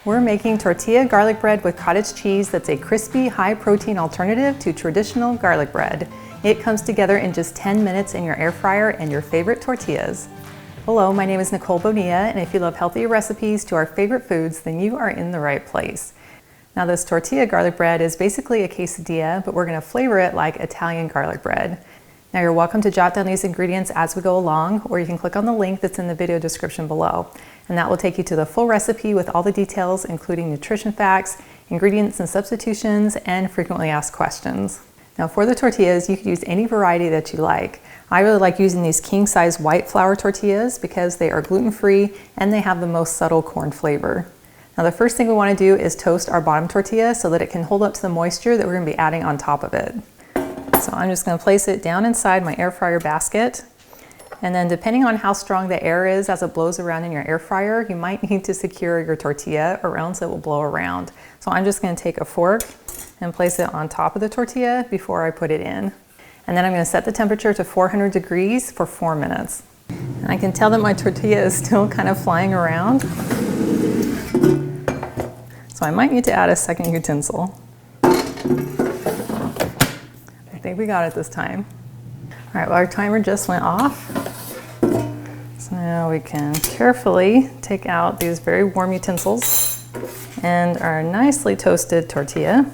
We're making tortilla garlic bread with cottage cheese that's a crispy, high-protein alternative to traditional garlic bread. It comes together in just 10 minutes in your air fryer and your favorite tortillas. Hello, my name is Nicole Bonilla, and if you love healthy recipes to our favorite foods, then you are in the right place. Now, this tortilla garlic bread is basically a quesadilla, but we're going to flavor it like Italian garlic bread. Now, you're welcome to jot down these ingredients as we go along, or you can click on the link that's in the video description below. And that will take you to the full recipe with all the details, including nutrition facts, ingredients and substitutions, and frequently asked questions. Now, for the tortillas, you could use any variety that you like. I really like using these king-size white flour tortillas because they are gluten-free and they have the most subtle corn flavor. Now, the first thing we want to do is toast our bottom tortilla so that it can hold up to the moisture that we're going to be adding on top of it. So I'm just going to place it down inside my air fryer basket. And then depending on how strong the air is as it blows around in your air fryer, you might need to secure your tortilla around so it will blow around. So I'm just going to take a fork and place it on top of the tortilla before I put it in. And then I'm going to set the temperature to 400 degrees for 4 minutes. And I can tell that my tortilla is still kind of flying around. So I might need to add a second utensil. I think we got it this time. All right, well, our timer just went off. So now we can carefully take out these very warm utensils and our nicely toasted tortilla.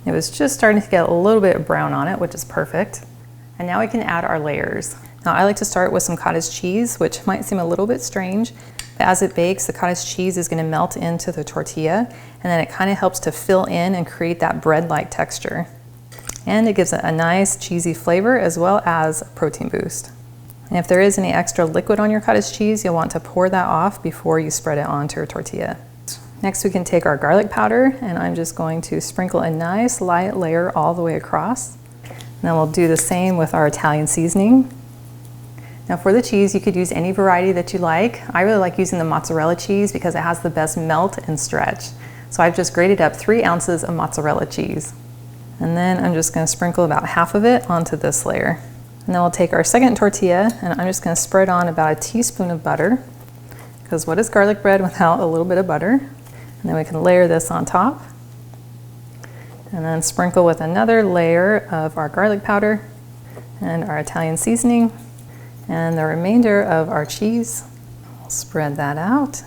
It was just starting to get a little bit brown on it, which is perfect. And now we can add our layers. Now, I like to start with some cottage cheese, which might seem a little bit strange, but as it bakes, the cottage cheese is going to melt into the tortilla, and then it kind of helps to fill in and create that bread-like texture. And it gives it a nice cheesy flavor as well as a protein boost. And if there is any extra liquid on your cottage cheese, you'll want to pour that off before you spread it onto your tortilla. Next, we can take our garlic powder, and I'm just going to sprinkle a nice light layer all the way across. And then we'll do the same with our Italian seasoning. Now, for the cheese, you could use any variety that you like. I really like using the mozzarella cheese because it has the best melt and stretch. So I've just grated up 3 ounces of mozzarella cheese. And then I'm just going to sprinkle about half of it onto this layer. And then we'll take our second tortilla, and I'm just going to spread on about a teaspoon of butter, because what is garlic bread without a little bit of butter? And then we can layer this on top. And then sprinkle with another layer of our garlic powder and our Italian seasoning and the remainder of our cheese. We'll spread that out.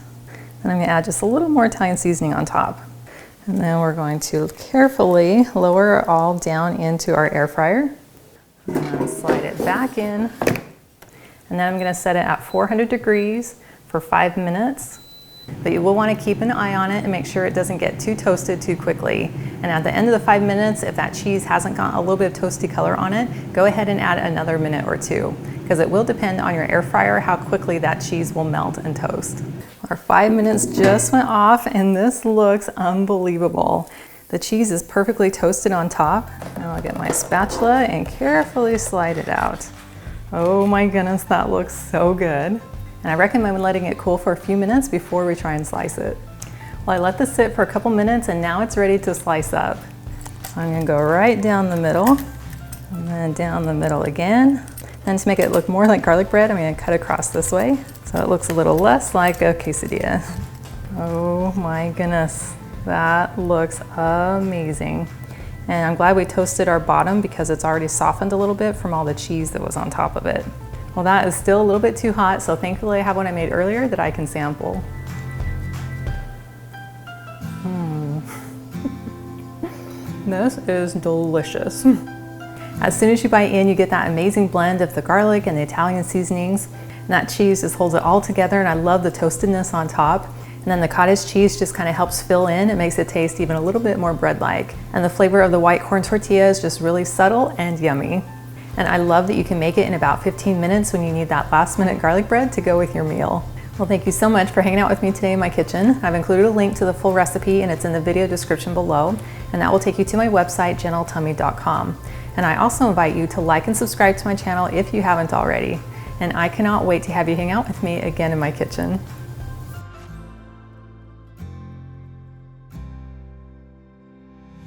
And I'm going to add just a little more Italian seasoning on top. And then we're going to carefully lower it all down into our air fryer. And then slide it back in. And then I'm going to set it at 400 degrees for 5 minutes. But you will want to keep an eye on it and make sure it doesn't get too toasted too quickly. And at the end of the 5 minutes, if that cheese hasn't got a little bit of toasty color on it, go ahead and add another minute or 2, because it will depend on your air fryer how quickly that cheese will melt and toast. Our 5 minutes just went off, and this looks unbelievable. The cheese is perfectly toasted on top. Now I'll get my spatula and carefully slide it out. Oh my goodness, that looks so good. And I recommend letting it cool for a few minutes before we try and slice it. Well, I let this sit for a couple minutes, and now it's ready to slice up. So I'm gonna go right down the middle, and then down the middle again. And to make it look more like garlic bread, I'm gonna cut across this way, so it looks a little less like a quesadilla. Oh my goodness, that looks amazing. And I'm glad we toasted our bottom because it's already softened a little bit from all the cheese that was on top of it. Well, that is still a little bit too hot, so thankfully I have one I made earlier that I can sample. This is delicious. As soon as you bite in, you get that amazing blend of the garlic and the Italian seasonings, and that cheese just holds it all together, and I love the toastedness on top. And then the cottage cheese just kind of helps fill in. It makes it taste even a little bit more bread-like. And the flavor of the white corn tortilla is just really subtle and yummy. And I love that you can make it in about 15 minutes when you need that last-minute garlic bread to go with your meal. Well, thank you so much for hanging out with me today in my kitchen. I've included a link to the full recipe, and it's in the video description below, and that will take you to my website, gentletummy.com. And I also invite you to like and subscribe to my channel if you haven't already. And I cannot wait to have you hang out with me again in my kitchen.